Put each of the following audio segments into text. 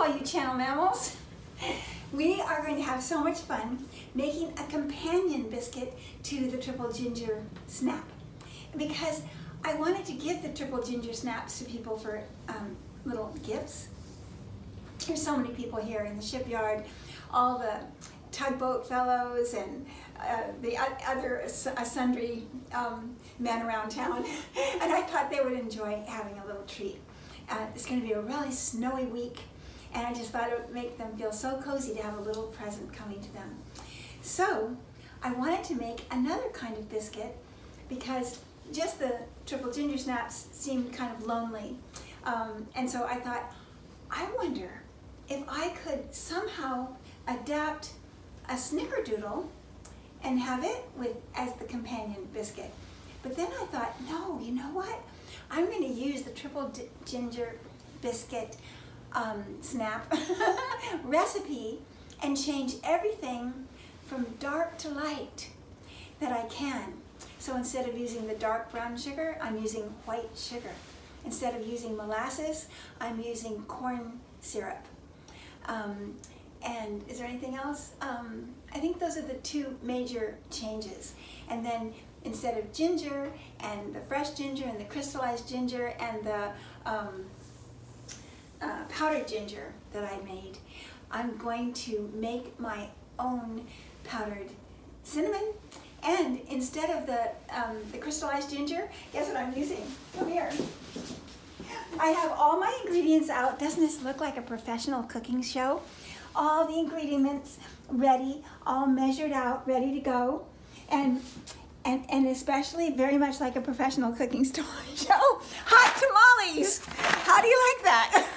all you channel mammals. We are going to have so much fun making a companion biscuit to the triple ginger snap, because I wanted to give the triple ginger snaps to people for little gifts. There's so many people here in the shipyard, all the tugboat fellows and the other sundry men around town, and I thought they would enjoy having a little treat. It's going to be a really snowy week, and I just thought it would make them feel so cozy to have a little present coming to them. So I wanted to make another kind of biscuit, because just the triple ginger snaps seemed kind of lonely. And so I thought, I wonder if I could somehow adapt a snickerdoodle and have it as the companion biscuit. But then I thought, no, you know what? I'm going to use the triple ginger biscuit snap recipe and change everything from dark to light that I can. So instead of using the dark brown sugar, I'm using white sugar. Instead of using molasses, I'm using corn syrup. And is there anything else? I think those are the two major changes. And then instead of ginger and the fresh ginger and the crystallized ginger and the powdered ginger that I made, I'm going to make my own powdered cinnamon. And instead of the crystallized ginger, guess what I'm using? Come here. I have all my ingredients out. Doesn't this look like a professional cooking show? All the ingredients ready, all measured out, ready to go. And especially very much like a professional cooking show, hot tamales. How do you like that?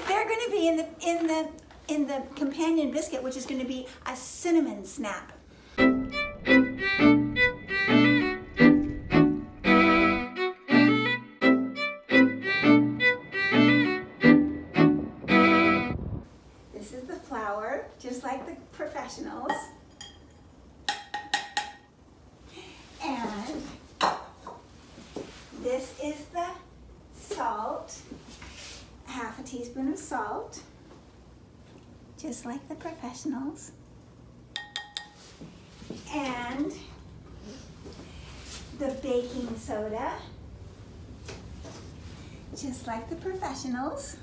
They're going to be in the companion biscuit, which is going to be a cinnamon snap. This is the flour, just like the professionals. And this is the salt, half a teaspoon of salt, just like the professionals. And the baking soda, just like the professionals.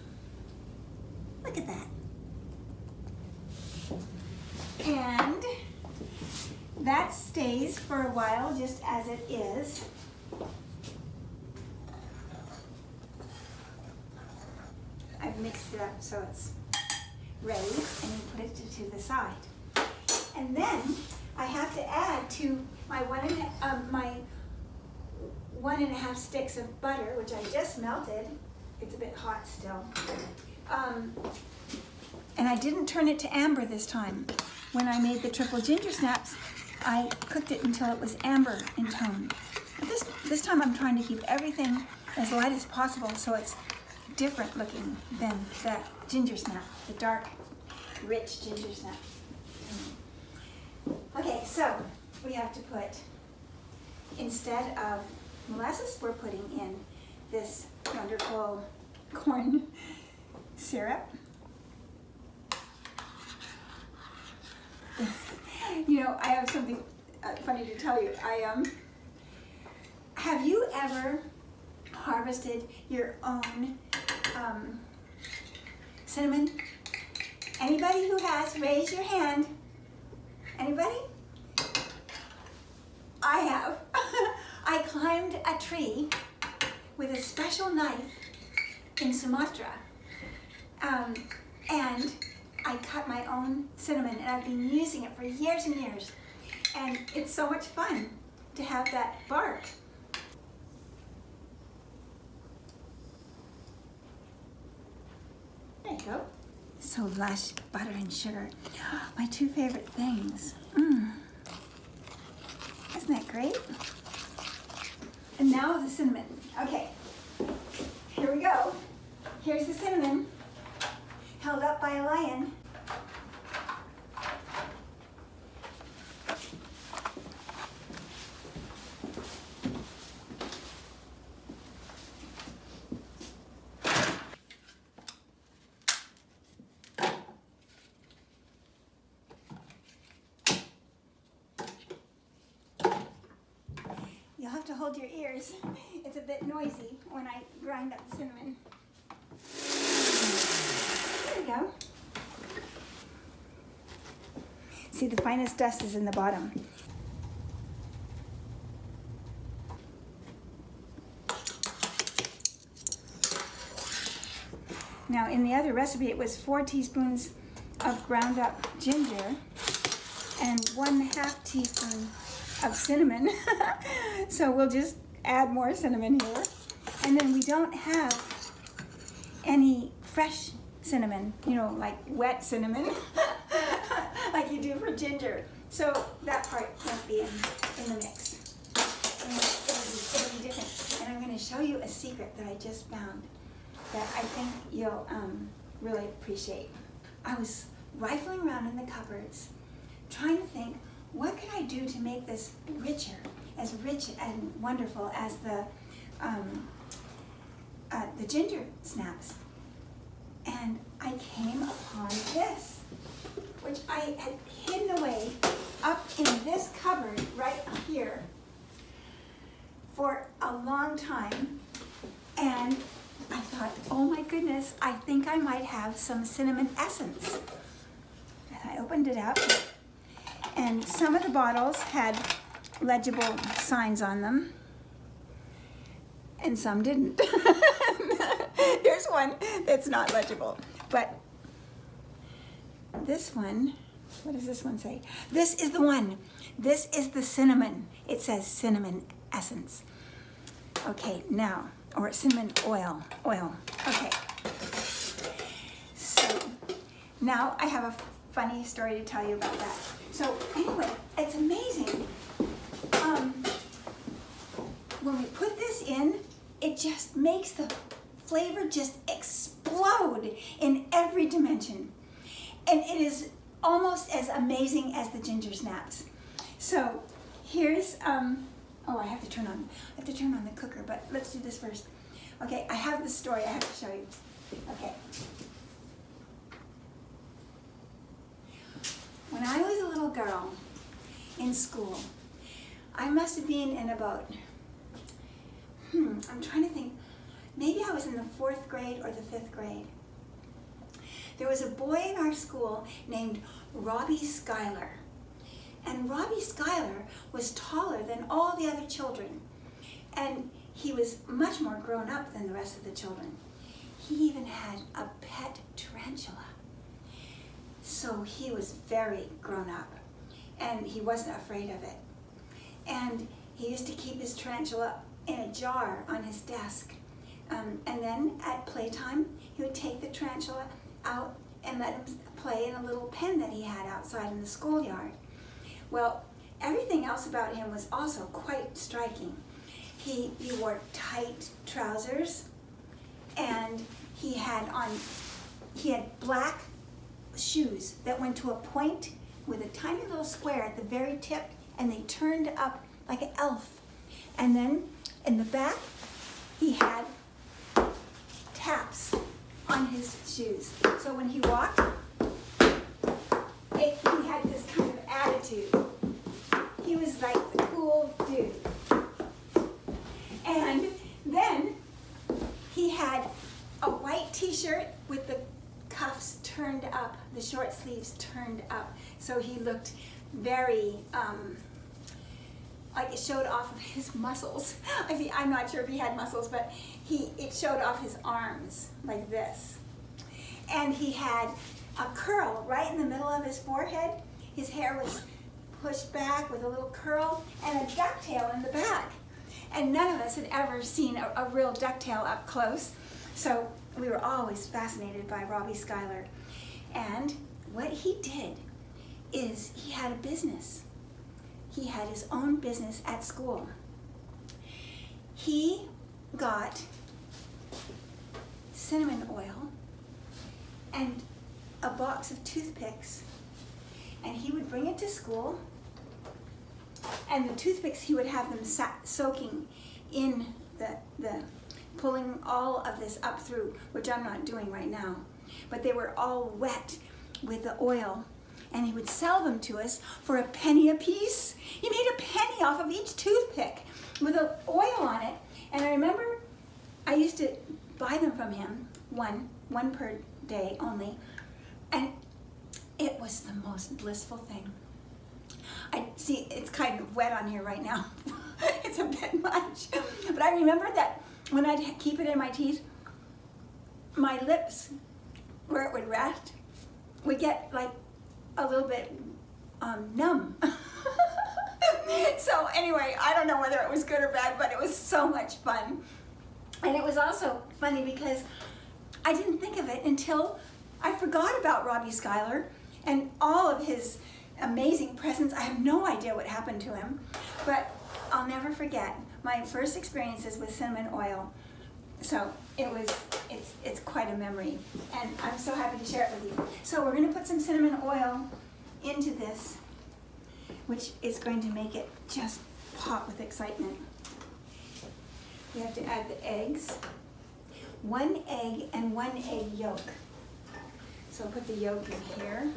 Look at that. And that stays for a while just as it is. I've mixed it up so it's ready, and you put it to the side. And then I have to add to my my 1.5 sticks of butter, which I just melted. It's a bit hot still. And I didn't turn it to amber this time. When I made the triple ginger snaps, I cooked it until it was amber in tone. But this time I'm trying to keep everything as light as possible so it's different looking than that ginger snap, the dark, rich ginger snap. Okay, so we have to put, instead of molasses, we're putting in this wonderful corn syrup. You know, I have something funny to tell you. Have you ever harvested your own cinnamon? Anybody who has, raise your hand. Anybody? I have. I climbed a tree with a special knife in Sumatra, and I cut my own cinnamon, and I've been using it for years and years. And it's so much fun to have that bark. There you go. So lush, butter and sugar. My two favorite things. Isn't that great? And now the cinnamon. Okay, here we go. Here's the cinnamon, held up by a lion. have to hold your ears. It's a bit noisy when I grind up the cinnamon. There we go. See, the finest dust is in the bottom. Now, in the other recipe, it was 4 teaspoons of ground up ginger and 1/2 teaspoon of cinnamon. So we'll just add more cinnamon here. And then we don't have any fresh cinnamon, you know, like wet cinnamon, like you do for ginger. So that part won't be in the mix. And it'll be different. And I'm going to show you a secret that I just found that I think you'll really appreciate. I was rifling around in the cupboards trying to think, what could I do to make this richer, as rich and wonderful as the ginger snaps? And I came upon this, which I had hidden away up in this cupboard right here for a long time. And I thought, oh my goodness, I think I might have some cinnamon essence. And I opened it up, and some of the bottles had legible signs on them, and some didn't. There's one that's not legible, but this one, what does this one say? This is the one. This is the cinnamon. It says cinnamon essence. Okay, now, or cinnamon oil. Okay. So now I have a funny story to tell you about that. So anyway, it's amazing. When we put this in, it just makes the flavor just explode in every dimension. And it is almost as amazing as the ginger snaps. So here's, oh, I have to turn on the cooker, but let's do this first. Okay, I have this story I have to show you. Okay. When I was a little girl in school, I must have been in about, I'm trying to think, maybe I was in the 4th grade or the 5th grade. There was a boy in our school named Robbie Schuyler. And Robbie Schuyler was taller than all the other children. And he was much more grown up than the rest of the children. He even had a pet tarantula. So he was very grown up, and he wasn't afraid of it. And he used to keep his tarantula in a jar on his desk. And then at playtime, he would take the tarantula out and let him play in a little pen that he had outside in the schoolyard. Well, everything else about him was also quite striking. He wore tight trousers, and he had black shoes that went to a point with a tiny little square at the very tip, and they turned up like an elf. And then in the back, he had taps on his shoes. So when he walked, he had this kind of attitude. He was like the cool dude. And then he had a white t-shirt with the cuffs turned up, the short sleeves turned up. So he looked very, like it showed off of his muscles. I mean, I'm not sure if he had muscles, but it showed off his arms like this. And he had a curl right in the middle of his forehead. His hair was pushed back with a little curl and a ducktail in the back. And none of us had ever seen a real ducktail up close. So we were always fascinated by Robbie Schuyler. And what he did is he had a business. He had his own business at school. He got cinnamon oil and a box of toothpicks, and he would bring it to school, and the toothpicks, he would have them soaking in the pulling all of this up through, which I'm not doing right now, but they were all wet with the oil, and he would sell them to us for a penny a piece. He made a penny off of each toothpick with the oil on it. And I remember I used to buy them from him, one per day only, and it was the most blissful thing. I see it's kind of wet on here right now. It's a bit much. But I remember that when I'd keep it in my teeth, my lips, where it would rest, would get like a little bit numb. So anyway, I don't know whether it was good or bad, but it was so much fun. And it was also funny because I didn't think of it until I forgot about Robbie Schuyler and all of his amazing presents. I have no idea what happened to him, but I'll never forget my first experiences with cinnamon oil. So it's quite a memory, and I'm so happy to share it with you. So we're going to put some cinnamon oil into this, which is going to make it just pop with excitement. We have to add the eggs, 1 egg and 1 egg yolk. So I'll put the yolk in here.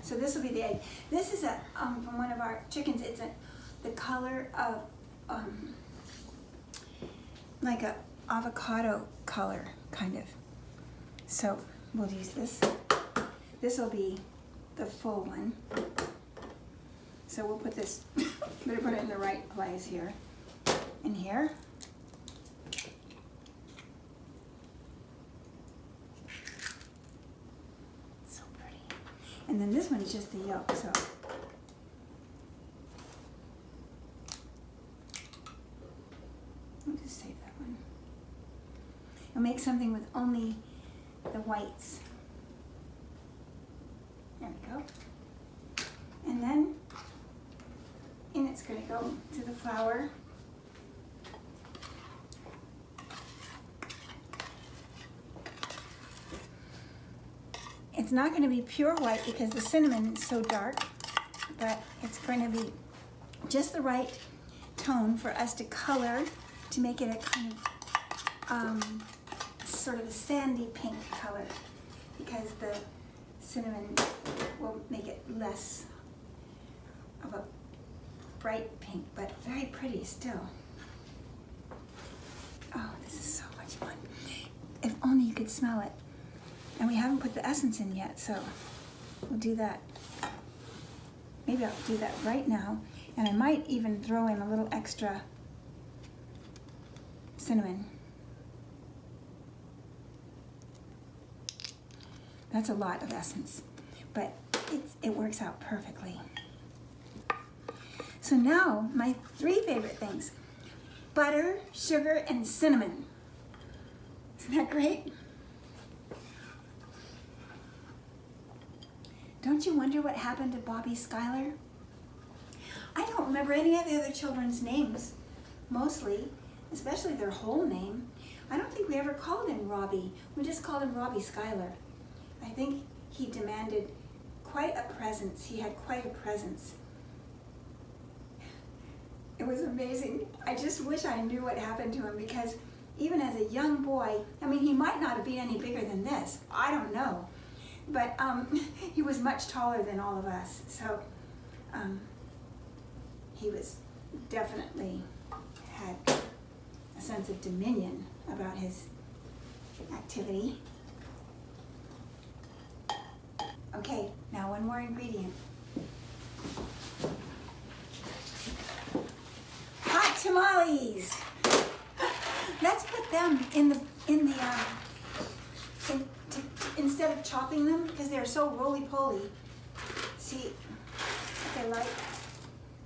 So this will be the egg. This is from one of our chickens. It's the color of like a avocado color, kind of. So we'll use this. This will be the full one. So we'll put this, better put it in the right place here. And here. So pretty. And then this one is just the yolk, so. I'll just save that one. I'll make something with only the whites. There we go. And then, it's going to go to the flour. It's not going to be pure white because the cinnamon is so dark, but it's going to be just the right tone for us to color to make it a kind of sort of a sandy pink color, because the cinnamon will make it less of a bright pink, but very pretty still. Oh, this is so much fun. If only you could smell it. And we haven't put the essence in yet, so we'll do that. Maybe I'll do that right now. And I might even throw in a little extra cinnamon. That's a lot of essence, but it works out perfectly. So now, my 3 favorite things: butter, sugar, and cinnamon. Isn't that great? Don't you wonder what happened to Robbie Schuyler? I don't remember any of the other children's names, mostly, especially their whole name. I don't think we ever called him Robbie. We just called him Robbie Schuyler. I think he demanded quite a presence. He had quite a presence. It was amazing. I just wish I knew what happened to him, because even as a young boy, I mean, he might not have been any bigger than this. I don't know. But he was much taller than all of us. So he was definitely had a sense of dominion about his activity. Okay, now one more ingredient. Hot tamales. Let's put them instead of chopping them, because they're so roly-poly. See, if they like,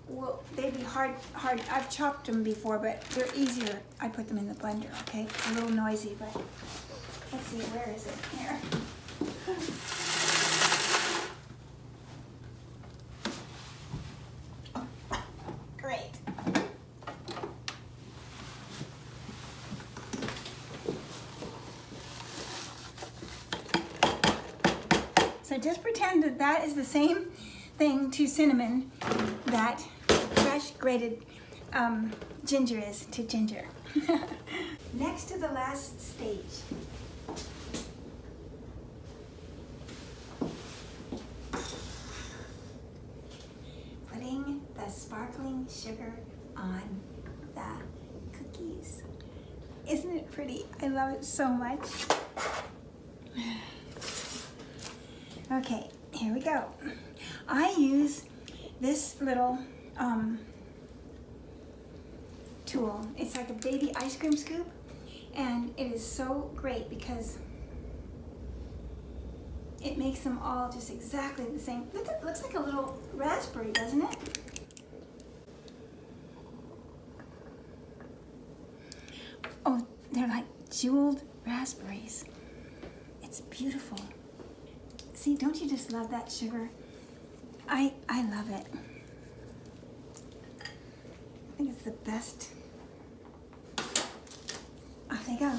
well, they'd be hard. I've chopped them before, but they're easier. I put them in the blender, okay? It's a little noisy, but let's see, where is it? Here. Great. So just pretend that that is the same thing to cinnamon that fresh grated ginger is to ginger. Next to the last stage. sugar on the cookies. Isn't it pretty? I love it so much. Okay, here we go. I use this little tool. It's like a baby ice cream scoop, and it is so great because it makes them all just exactly the same. Look, it looks like a little raspberry, doesn't it? Oh, they're like jeweled raspberries. It's beautiful. See, don't you just love that sugar? I love it. I think it's the best. Off they go.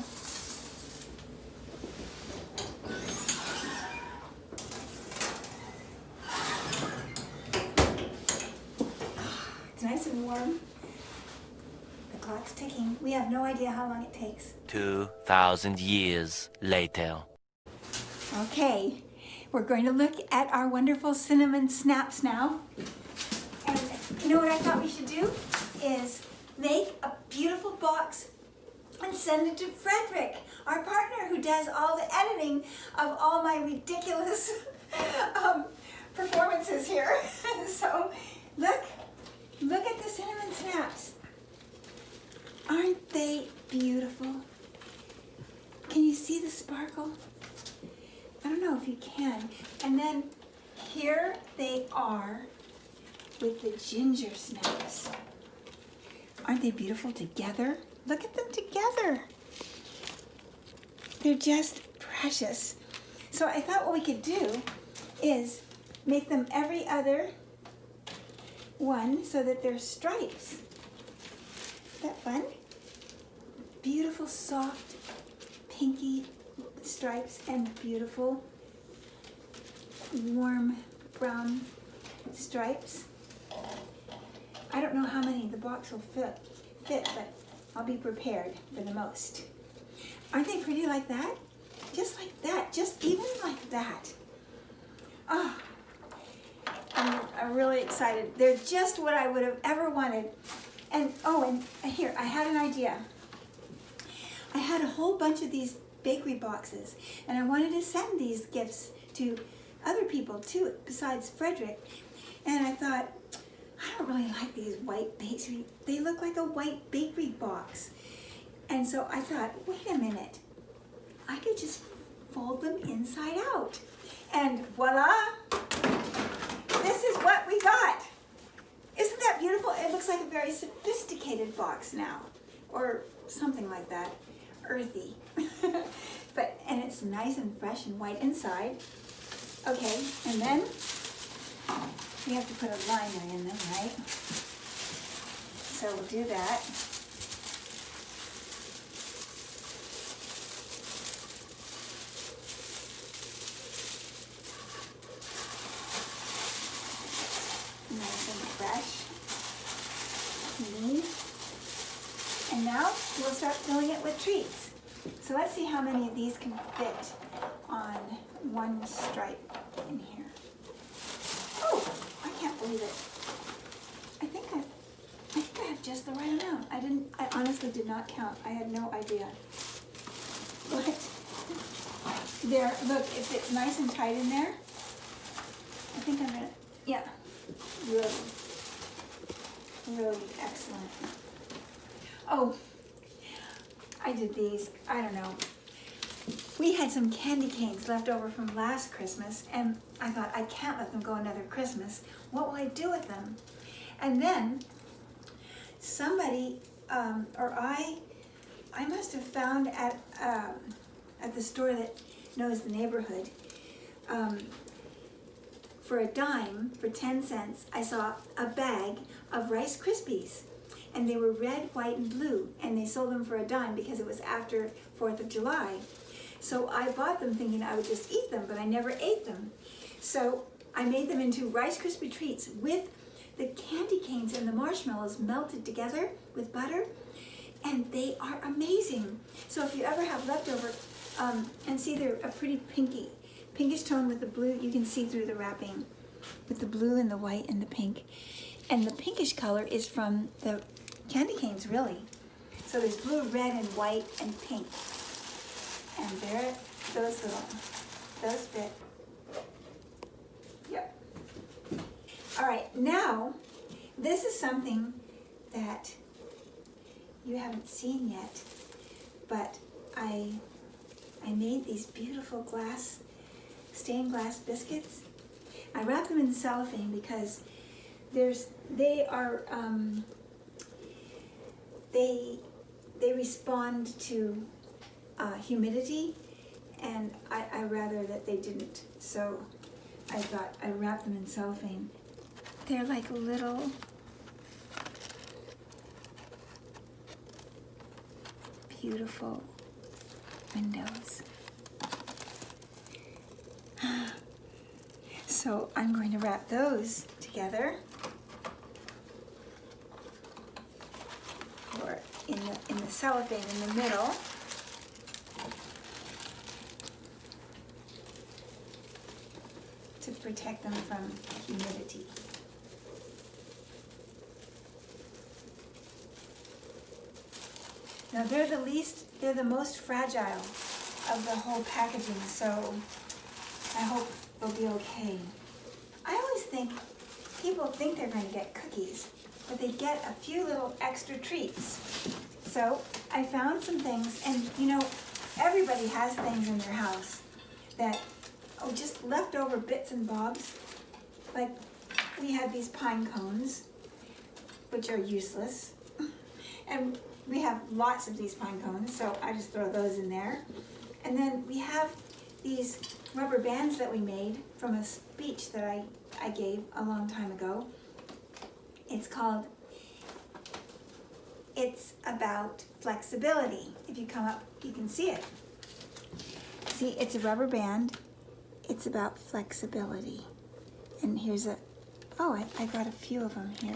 It's nice and warm. The clock's ticking. We have no idea how long it takes. 2,000 years later. Okay, we're going to look at our wonderful cinnamon snaps now. And you know what I thought we should do? Is make a beautiful box and send it to Frederick, our partner who does all the editing of all my ridiculous performances here. So look at the cinnamon snaps. Aren't they beautiful? Can you see the sparkle? I don't know if you can. And then here they are with the ginger snaps. Aren't they beautiful together? Look at them together. They're just precious. So I thought what we could do is make them every other one so that they're stripes. Is that fun? Beautiful, soft, pinky stripes and beautiful, warm brown stripes. I don't know how many the box will fit, but I'll be prepared for the most. Aren't they pretty like that? Just like that, just even like that. Oh, I'm really excited. They're just what I would have ever wanted. And oh, and here, I had an idea. I had a whole bunch of these bakery boxes, and I wanted to send these gifts to other people too, besides Frederick. And I thought, I don't really like these white bakery. They look like a white bakery box. And so I thought, wait a minute. I could just fold them inside out. And voila, this is what we got. Isn't that beautiful? It looks like a very sophisticated box now, or something like that, earthy. And it's nice and fresh and white inside. Okay, and then we have to put a liner in them, right? So we'll do that. Nice and fresh, clean. And now we'll start filling it with treats. So let's see how many of these can fit on one stripe in here. Oh, I can't believe it. I think I have just the right amount. I honestly did not count. I had no idea. But there, look, it fits nice and tight in there. I think I'm gonna, yeah, really excellent. Oh, I did these, I don't know. We had some candy canes left over from last Christmas, and I thought, I can't let them go another Christmas. What will I do with them? And then somebody, or I must have found at the store that knows the neighborhood, for a dime, for 10 cents, I saw a bag of Rice Krispies. And they were red, white, and blue, and they sold them for a dime because it was after 4th of July. So I bought them thinking I would just eat them, but I never ate them. So I made them into Rice Krispie treats with the candy canes and the marshmallows melted together with butter, and they are amazing. So if you ever have leftover, and see they're a pretty pinkish tone with the blue, you can see through the wrapping with the blue and the white and the pink. And the pinkish color is from the candy canes, really. So there's blue, red, and white, and pink. And there, those fit. Yep. All right, now, this is something that you haven't seen yet, but I made these beautiful stained glass biscuits. I wrap them in cellophane because they respond to humidity, and I rather that they didn't. So I thought I'd wrap them in cellophane. They're like little beautiful windows. So I'm going to wrap those together, or in the cellophane in the middle. To protect them from humidity. Now they're the most fragile of the whole packaging, so I hope they'll be okay. I always think people think they're going to get cookies, but they get a few little extra treats. So I found some things, and you know, everybody has things in their house that just leftover bits and bobs. Like we had these pine cones, which are useless. And we have lots of these pine cones, so I just throw those in there. And then we have these rubber bands that we made from a speech that I gave a long time ago. It's called It's About Flexibility. If you come up, you can see it. See, it's a rubber band. It's about flexibility. And here's I got a few of them here.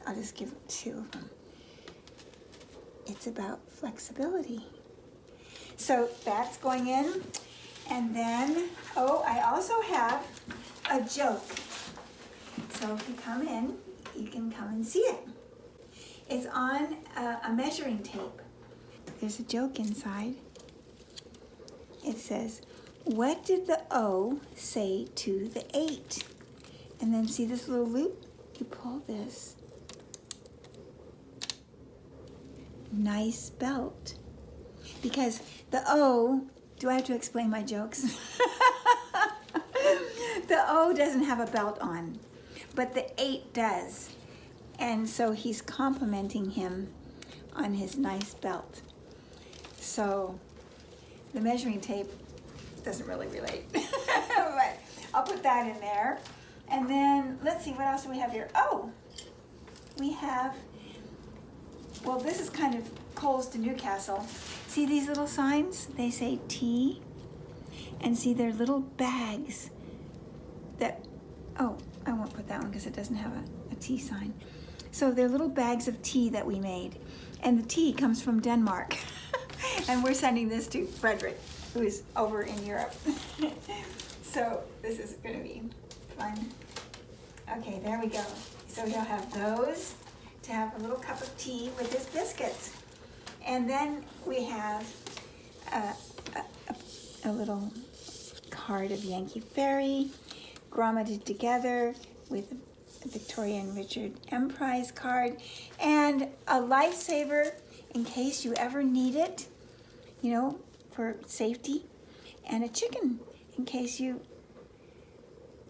I'll just give 2 of them. It's about flexibility. So that's going in. And then, I also have a joke. So if you come in, you can come and see it. It's on a measuring tape. There's a joke inside. It says, what did the O say to the 8? And then see this little loop? You pull this. Nice belt. Because the O, do I have to explain my jokes? The O doesn't have a belt on, but the 8 does. And so he's complimenting him on his nice belt. So the measuring tape doesn't really relate, but I'll put that in there. And then let's see, what else do we have here? We have, this is kind of Coles to Newcastle. See these little signs? They say tea. And see, they're little bags that, I won't put that one because it doesn't have a tea sign. So they're little bags of tea that we made. And the tea comes from Denmark. And we're sending this to Frederick, who is over in Europe. So this is going to be fun. Okay, there we go. So he'll have those to have a little cup of tea with his biscuits. And then we have a little card of Yankee Ferry, grommeted together with a Victoria and Richard M. Prize card, and a lifesaver in case you ever need it, for safety, and a chicken in case you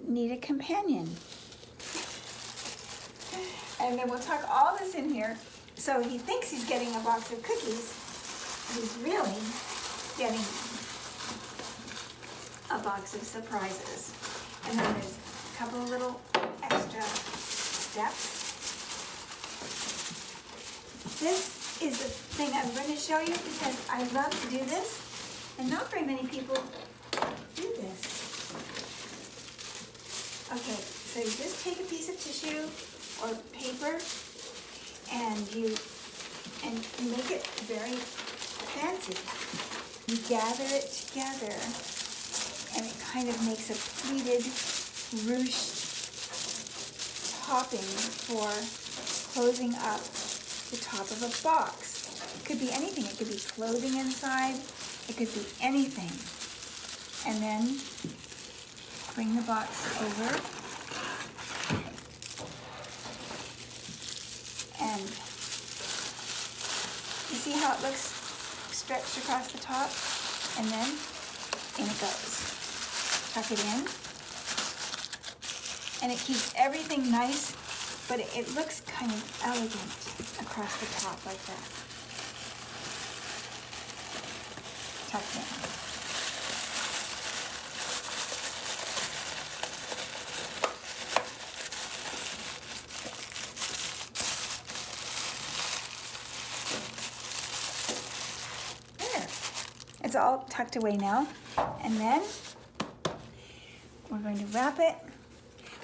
need a companion. And then we'll tuck all this in here. So he thinks he's getting a box of cookies. He's really getting a box of surprises. And then there's a couple of little extra steps. This is the thing I'm going to show you because I love to do this, and not very many people do this. Okay, so you just take a piece of tissue or paper, and you make it very fancy. You gather it together, and it kind of makes a pleated, ruched topping for closing up the top of a box. It could be anything. It could be clothing inside. It could be anything. And then bring the box over. And you see how it looks stretched across the top? And then in it goes. Tuck it in. And it keeps everything nice, but it looks kind of elegant across the top like that. Tucked in. It's all tucked away now. And then we're going to wrap it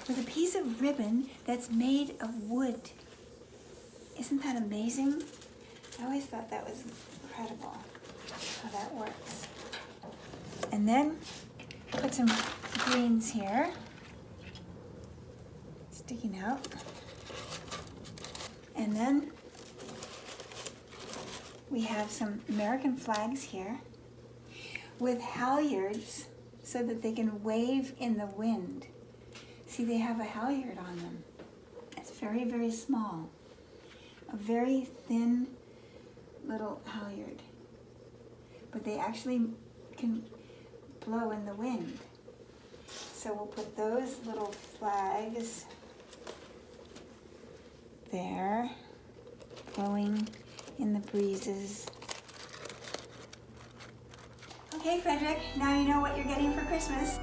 with a piece of ribbon that's made of wood. Isn't that amazing? I always thought that was incredible how that works. And then put some greens here, sticking out. And then we have some American flags here with halyards so that they can wave in the wind. See, they have a halyard on them. It's very, very small. A very thin little halyard. But they actually can blow in the wind. So we'll put those little flags there, blowing in the breezes. Okay, Frederick, now you know what you're getting for Christmas.